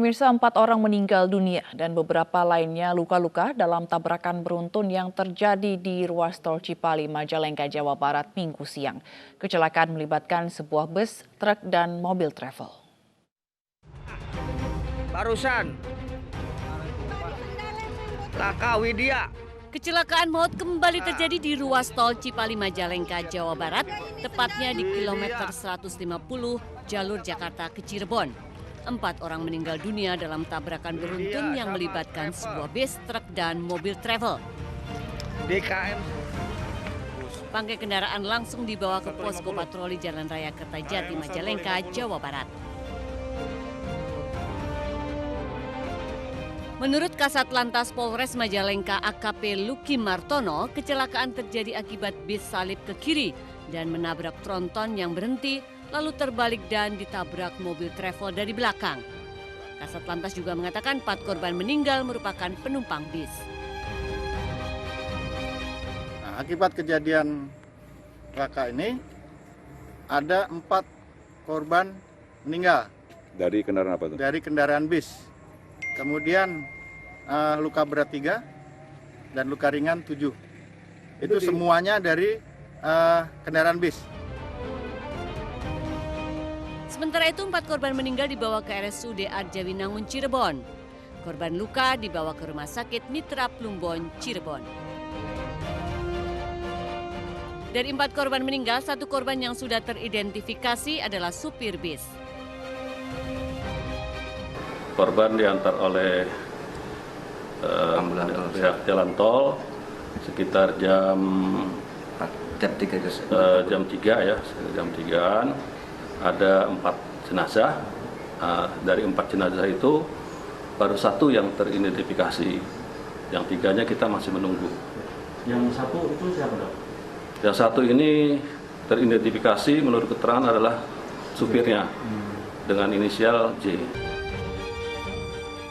Pemirsa, 4 orang meninggal dunia dan beberapa lainnya luka-luka dalam tabrakan beruntun yang terjadi di ruas tol Cipali, Majalengka, Jawa Barat Minggu siang. Kecelakaan melibatkan sebuah bus, truk, dan mobil travel. Barusan Laka Widya. Kecelakaan maut kembali terjadi di ruas tol Cipali, Majalengka, Jawa Barat, tepatnya di kilometer 150 jalur Jakarta ke Cirebon. 4 orang meninggal dunia dalam tabrakan beruntun yang melibatkan sebuah bus, truk, dan mobil travel. DKM. Bangkai kendaraan langsung dibawa ke posko patroli Jalan Raya Kertajati, Majalengka, Jawa Barat. Menurut Kasat Lantas Polres Majalengka AKP Luki Martono, kecelakaan terjadi akibat bis salip ke kiri dan menabrak tronton yang berhenti, lalu terbalik dan ditabrak mobil travel dari belakang. Kasat Lantas juga mengatakan 4 korban meninggal merupakan penumpang bis. Nah, akibat kejadian laka ini, ada 4 korban meninggal. Dari kendaraan apa tuh? Dari kendaraan bis. Kemudian luka berat 3 dan luka ringan 7. Itu semuanya dari kendaraan bis. Sementara itu 4 korban meninggal dibawa ke RSUD Arjawinangun Cirebon. Korban luka dibawa ke Rumah Sakit Mitra Plumbon Cirebon. Dari 4 korban meninggal, 1 korban yang sudah teridentifikasi adalah supir bis. Korban diantar oleh pihak jalan tol sekitar jam 3 ya, jam 3-an. Ada 4 jenazah. Dari 4 jenazah itu baru 1 yang teridentifikasi. Yang 3-nya kita masih menunggu. Yang 1 itu siapa, Dok? Yang 1 ini teridentifikasi menurut keterangan adalah supirnya dengan inisial J.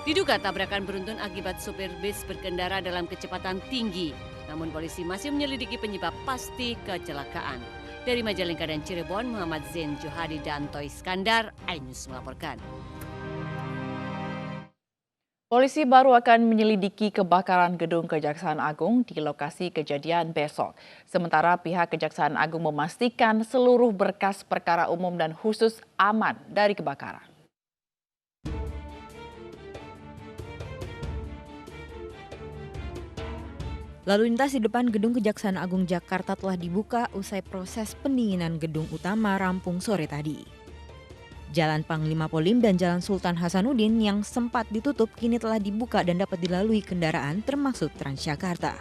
Diduga tabrakan beruntun akibat supir bis berkendara dalam kecepatan tinggi. Namun polisi masih menyelidiki penyebab pasti kecelakaan. Dari Majalengka dan Cirebon, Muhammad Zain Johadi dan Toy Skandar, iNews melaporkan. Polisi baru akan menyelidiki kebakaran gedung Kejaksaan Agung di lokasi kejadian besok. Sementara pihak Kejaksaan Agung memastikan seluruh berkas perkara umum dan khusus aman dari kebakaran. Lalu lintas di depan Gedung Kejaksaan Agung Jakarta telah dibuka usai proses pendinginan gedung utama rampung sore tadi. Jalan Panglima Polim dan Jalan Sultan Hasanuddin yang sempat ditutup kini telah dibuka dan dapat dilalui kendaraan termasuk Transjakarta.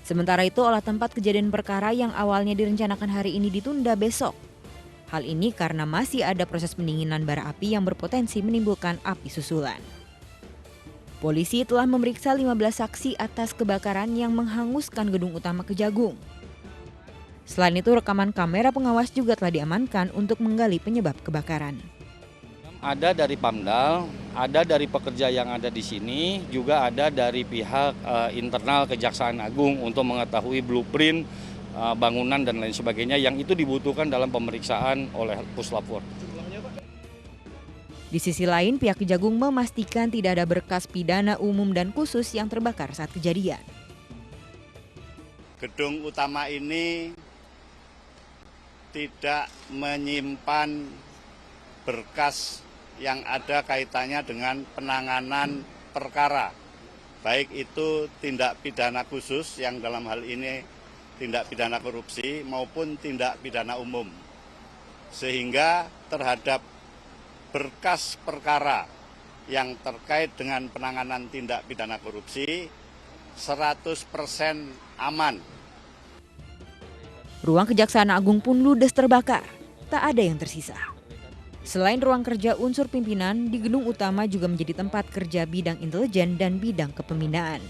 Sementara itu, olah tempat kejadian perkara yang awalnya direncanakan hari ini ditunda besok. Hal ini karena masih ada proses pendinginan bara api yang berpotensi menimbulkan api susulan. Polisi telah memeriksa 15 saksi atas kebakaran yang menghanguskan gedung utama Kejagung. Selain itu, rekaman kamera pengawas juga telah diamankan untuk menggali penyebab kebakaran. Ada dari Pamdal, ada dari pekerja yang ada di sini, juga ada dari pihak internal Kejaksaan Agung untuk mengetahui blueprint bangunan dan lain sebagainya yang itu dibutuhkan dalam pemeriksaan oleh Puslapfor. Di sisi lain, pihak Kejagung memastikan tidak ada berkas pidana umum dan khusus yang terbakar saat kejadian. Gedung utama ini tidak menyimpan berkas yang ada kaitannya dengan penanganan perkara. Baik itu tindak pidana khusus yang dalam hal ini tindak pidana korupsi maupun tindak pidana umum. Sehingga terhadap berkas perkara yang terkait dengan penanganan tindak pidana korupsi 100% aman. Ruang Kejaksaan Agung pun ludes terbakar, tak ada yang tersisa. Selain ruang kerja unsur pimpinan, di gedung utama juga menjadi tempat kerja bidang intelijen dan bidang kepembinaan.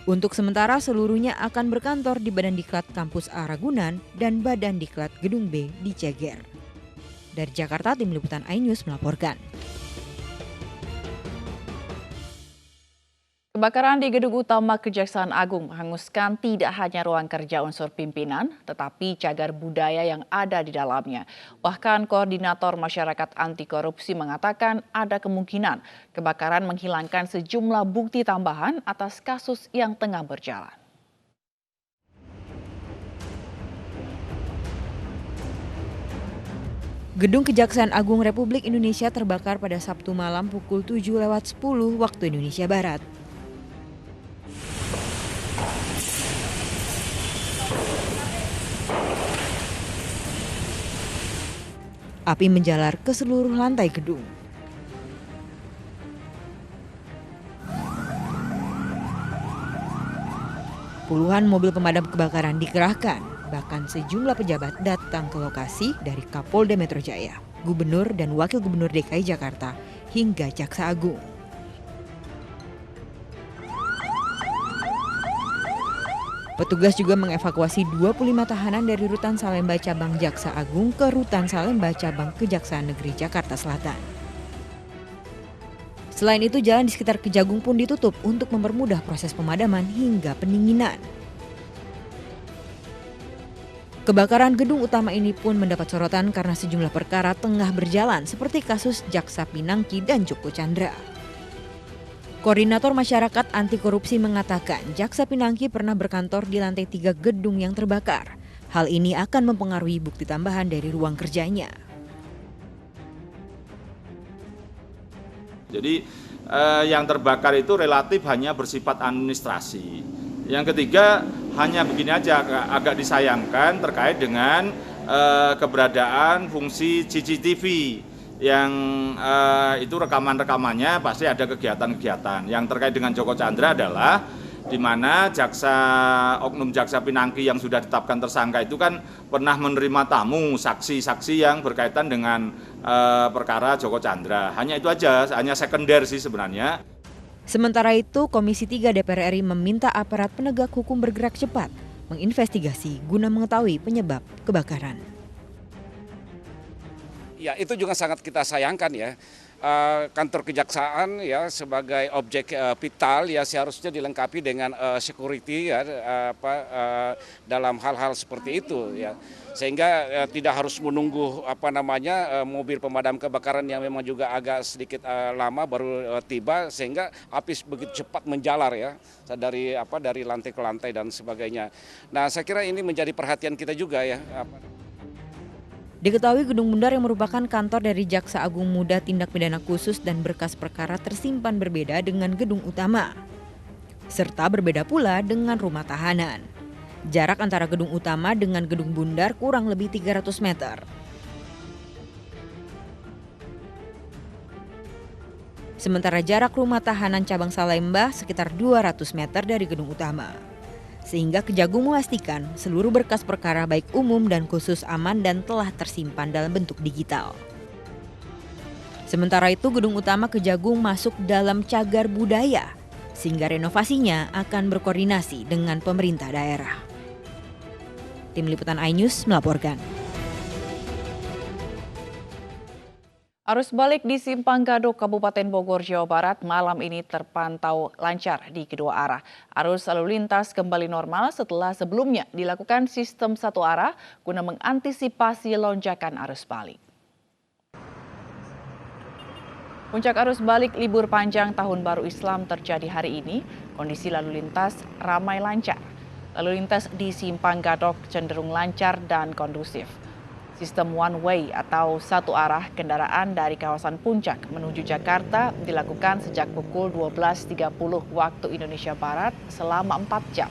Untuk sementara seluruhnya akan berkantor di Badan Diklat Kampus A Ragunan dan Badan Diklat Gedung B di Ceger. Dari Jakarta, Tim Liputan iNews melaporkan. Kebakaran di gedung utama Kejaksaan Agung menghanguskan tidak hanya ruang kerja unsur pimpinan, tetapi cagar budaya yang ada di dalamnya. Bahkan Koordinator Masyarakat Anti Korupsi mengatakan ada kemungkinan kebakaran menghilangkan sejumlah bukti tambahan atas kasus yang tengah berjalan. Gedung Kejaksaan Agung Republik Indonesia terbakar pada Sabtu malam pukul 7:10 waktu Indonesia Barat. Api menjalar ke seluruh lantai gedung. Puluhan mobil pemadam kebakaran dikerahkan, bahkan sejumlah pejabat datang ke lokasi dari Kapolda Metro Jaya, Gubernur dan Wakil Gubernur DKI Jakarta, hingga Jaksa Agung. Petugas juga mengevakuasi 25 tahanan dari Rutan Salemba Cabang Jaksa Agung ke Rutan Salemba Cabang Kejaksaan Negeri Jakarta Selatan. Selain itu, jalan di sekitar Kejagung pun ditutup untuk mempermudah proses pemadaman hingga pendinginan. Kebakaran gedung utama ini pun mendapat sorotan karena sejumlah perkara tengah berjalan seperti kasus Jaksa Pinangki dan Joko Chandra. Koordinator Masyarakat Anti Korupsi mengatakan Jaksa Pinangki pernah berkantor di lantai 3 gedung yang terbakar. Hal ini akan mempengaruhi bukti tambahan dari ruang kerjanya. Jadi yang terbakar itu relatif hanya bersifat administrasi. Yang ketiga hanya begini aja, agak disayangkan terkait dengan keberadaan fungsi CCTV yang itu rekaman-rekamannya pasti ada kegiatan-kegiatan. Yang terkait dengan Joko Chandra adalah di mana oknum Jaksa Pinangki yang sudah ditetapkan tersangka itu kan pernah menerima tamu saksi-saksi yang berkaitan dengan perkara Joko Chandra. Hanya itu aja, hanya sekunder sih sebenarnya. Sementara itu, Komisi 3 DPR RI meminta aparat penegak hukum bergerak cepat menginvestigasi guna mengetahui penyebab kebakaran. Ya, itu juga sangat kita sayangkan ya. Kantor kejaksaan ya sebagai objek vital ya seharusnya dilengkapi dengan security ya dalam hal-hal seperti itu ya. Sehingga tidak harus menunggu mobil pemadam kebakaran yang memang juga agak sedikit lama baru tiba, sehingga api begitu cepat menjalar ya dari lantai ke lantai dan sebagainya. Nah, saya kira ini menjadi perhatian kita juga ya. Diketahui Gedung Bundar yang merupakan kantor dari Jaksa Agung Muda Tindak Pidana Khusus dan berkas perkara tersimpan berbeda dengan gedung utama, serta berbeda pula dengan rumah tahanan. Jarak antara gedung utama dengan gedung Bundar kurang lebih 300 meter. Sementara jarak rumah tahanan cabang Salemba sekitar 200 meter dari gedung utama. Sehingga Kejagung memastikan seluruh berkas perkara baik umum dan khusus aman dan telah tersimpan dalam bentuk digital. Sementara itu, gedung utama Kejagung masuk dalam cagar budaya, sehingga renovasinya akan berkoordinasi dengan pemerintah daerah. Tim Liputan iNews melaporkan. Arus balik di Simpang Gadok, Kabupaten Bogor, Jawa Barat malam ini terpantau lancar di kedua arah. Arus lalu lintas kembali normal setelah sebelumnya dilakukan sistem satu arah guna mengantisipasi lonjakan arus balik. Puncak arus balik libur panjang Tahun Baru Islam terjadi hari ini. Kondisi lalu lintas ramai lancar. Lalu lintas di Simpang Gadok cenderung lancar dan kondusif. Sistem one way atau satu arah kendaraan dari kawasan Puncak menuju Jakarta dilakukan sejak pukul 12.30 waktu Indonesia Barat selama 4 jam.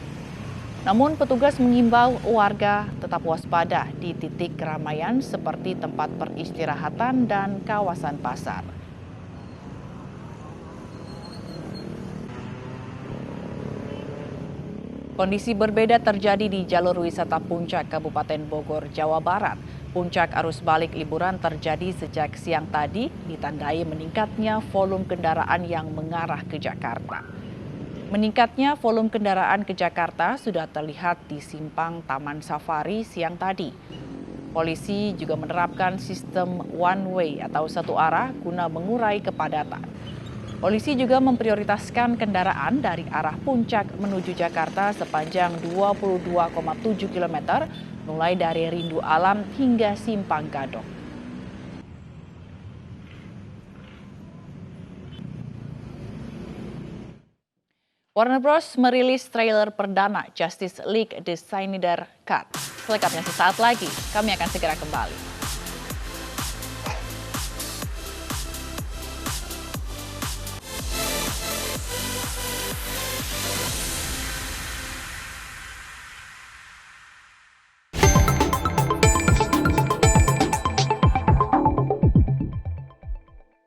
Namun petugas mengimbau warga tetap waspada di titik keramaian seperti tempat peristirahatan dan kawasan pasar. Kondisi berbeda terjadi di jalur wisata Puncak Kabupaten Bogor, Jawa Barat. Puncak arus balik liburan terjadi sejak siang tadi, ditandai meningkatnya volume kendaraan yang mengarah ke Jakarta. Meningkatnya volume kendaraan ke Jakarta sudah terlihat di simpang Taman Safari siang tadi. Polisi juga menerapkan sistem one way atau satu arah guna mengurai kepadatan. Polisi juga memprioritaskan kendaraan dari arah Puncak menuju Jakarta sepanjang 22,7 km, mulai dari Rindu Alam hingga Simpang Gadok. Warner Bros. Merilis trailer perdana Justice League The Snyder Cut. Selengkapnya sesaat lagi, kami akan segera kembali.